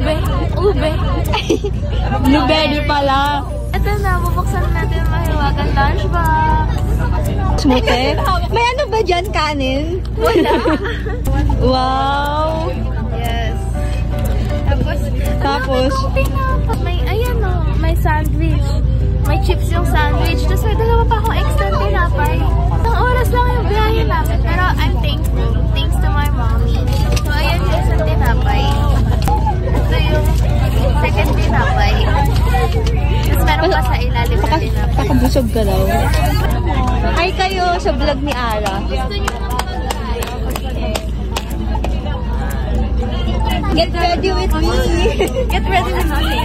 Ube. Ube. Blueberry pala. Ito na, bubuksan natin yung mahiwagang lunchbox. Smoothie? May ano ba dyan? Kanin? Wala. Wow! Yes. Tapos? May, ayan o, may sandwich. May chips yung sandwich. Tapos may dalawa pa akong extra tinapay. Isang oras lang yung biyahe namin. Pero I'm thankful. Thanks to my mommy. So, ayan yung isang tinapay. Ito yung second tinapay. Tapos meron pa sa ilalim na tinapay. Pakabusog ka daw. Hi kayo sa vlog ni Ara. Gusto niyo na Get ready with me. Get ready with me.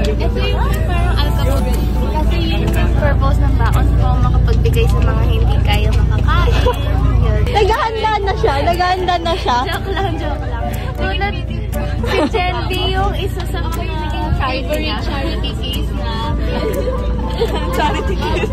Ito yung parang alcohol. Kasi yun yung purpose ng baon ko, makapagbigay sa mga hindi kaya makakain. Naghahanda na siya. Naghahanda na siya. Joke lang, joke lang. Tulad si Jendy yung isa sa mga favorite charity case na charity case.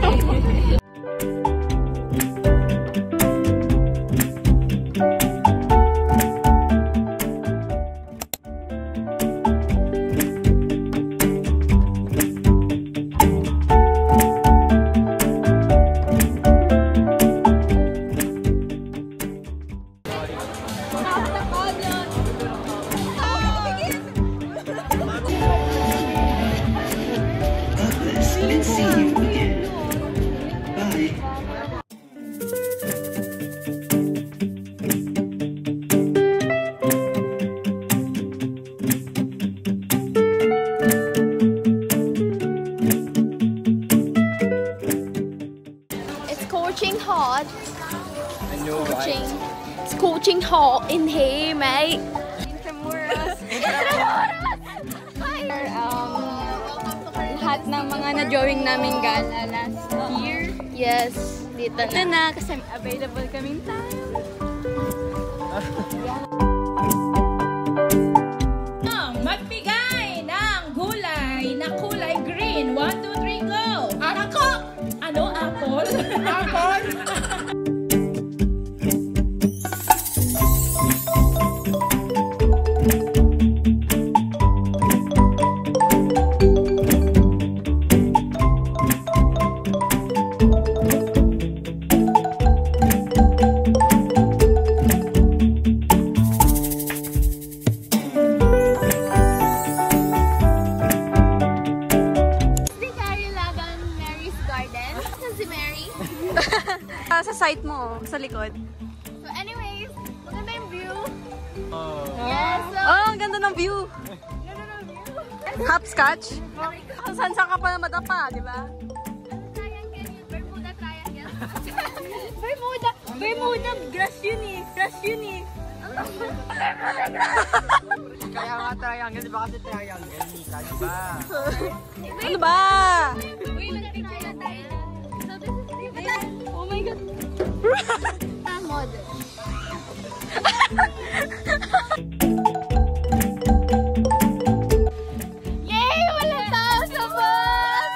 Hot. Scorching. Scorching hot in here, mate. Intramuros. Lahat ng mga na-drawing namin gala last year. Yes, dito Ito na kasi available kaming time. Magbigay ng gulay na kulay green. 1, 2, 3, go! Ako! Ano? Apple? Apple? Sa site mo, sa likod. So anyways, maganda yung view. Oh. Yes, so, Oh, ang ganda ng view. ganda ng view. Hopscotch. Saan ka pa na madapa, di ba? Triangle yun. Bermuda triangle. Bermuda. Grass yun eh. Grass yun eh. Kaya nga triangle, di ba kasi triangle, Nika, di ba? Ano ba? Wait, mag-picture na tayo. So this is oh my God. Model. Yay! Wala tao sa bus!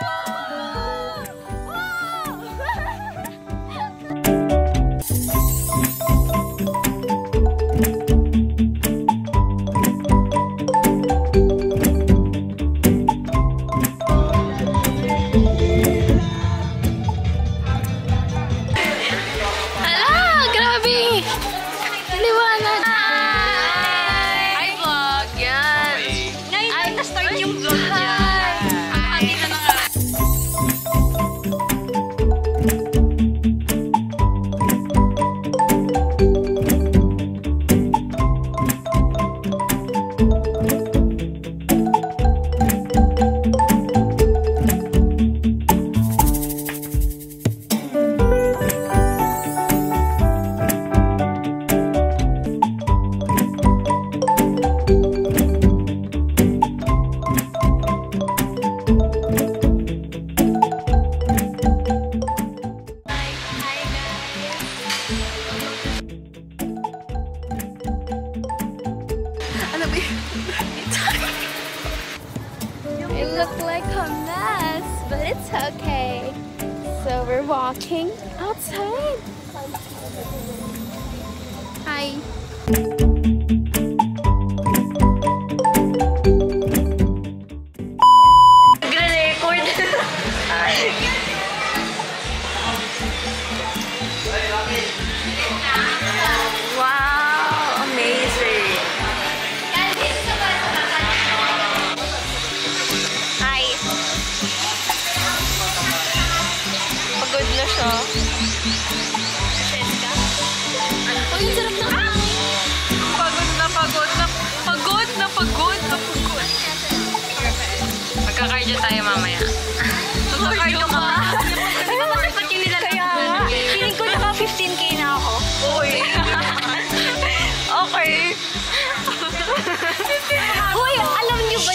It looked like a mess, but it's okay. So we're walking outside. Hi. Bakit pati nila kaya? Feeling ko naka 15K na ako. Uy. Okay. Uy, alam niyo ba